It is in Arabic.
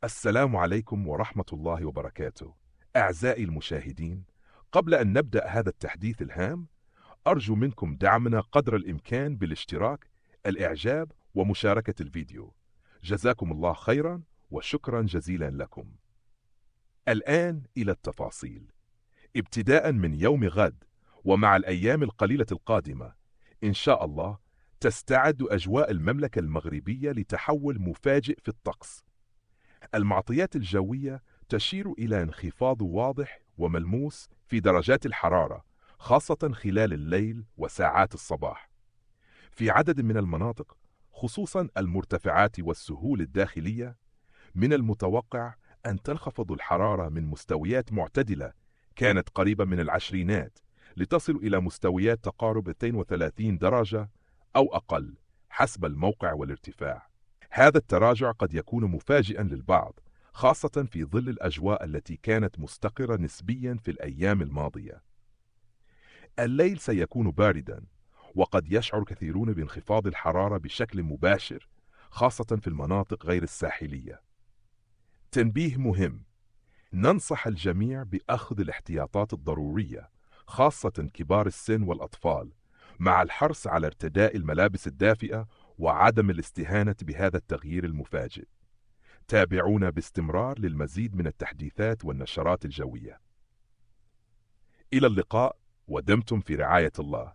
السلام عليكم ورحمة الله وبركاته. أعزائي المشاهدين، قبل أن نبدأ هذا التحديث الهام، أرجو منكم دعمنا قدر الإمكان بالاشتراك، الإعجاب ومشاركة الفيديو. جزاكم الله خيرا وشكرا جزيلا لكم. الآن إلى التفاصيل. ابتداء من يوم غد ومع الأيام القليلة القادمة إن شاء الله تستعد أجواء المملكة المغربية لتحول مفاجئ في الطقس. المعطيات الجوية تشير إلى انخفاض واضح وملموس في درجات الحرارة، خاصة خلال الليل وساعات الصباح. في عدد من المناطق، خصوصا المرتفعات والسهول الداخلية، من المتوقع أن تنخفض الحرارة من مستويات معتدلة كانت قريبة من العشرينات لتصل إلى مستويات تقارب 32 درجة أو أقل حسب الموقع والارتفاع. هذا التراجع قد يكون مفاجئا للبعض، خاصة في ظل الأجواء التي كانت مستقرة نسبيا في الأيام الماضية. الليل سيكون باردا، وقد يشعر كثيرون بانخفاض الحرارة بشكل مباشر، خاصة في المناطق غير الساحلية. تنبيه مهم: ننصح الجميع بأخذ الاحتياطات الضرورية، خاصة كبار السن والأطفال، مع الحرص على ارتداء الملابس الدافئة وعدم الاستهانة بهذا التغيير المفاجئ. تابعونا باستمرار للمزيد من التحديثات والنشرات الجوية. إلى اللقاء ودمتم في رعاية الله.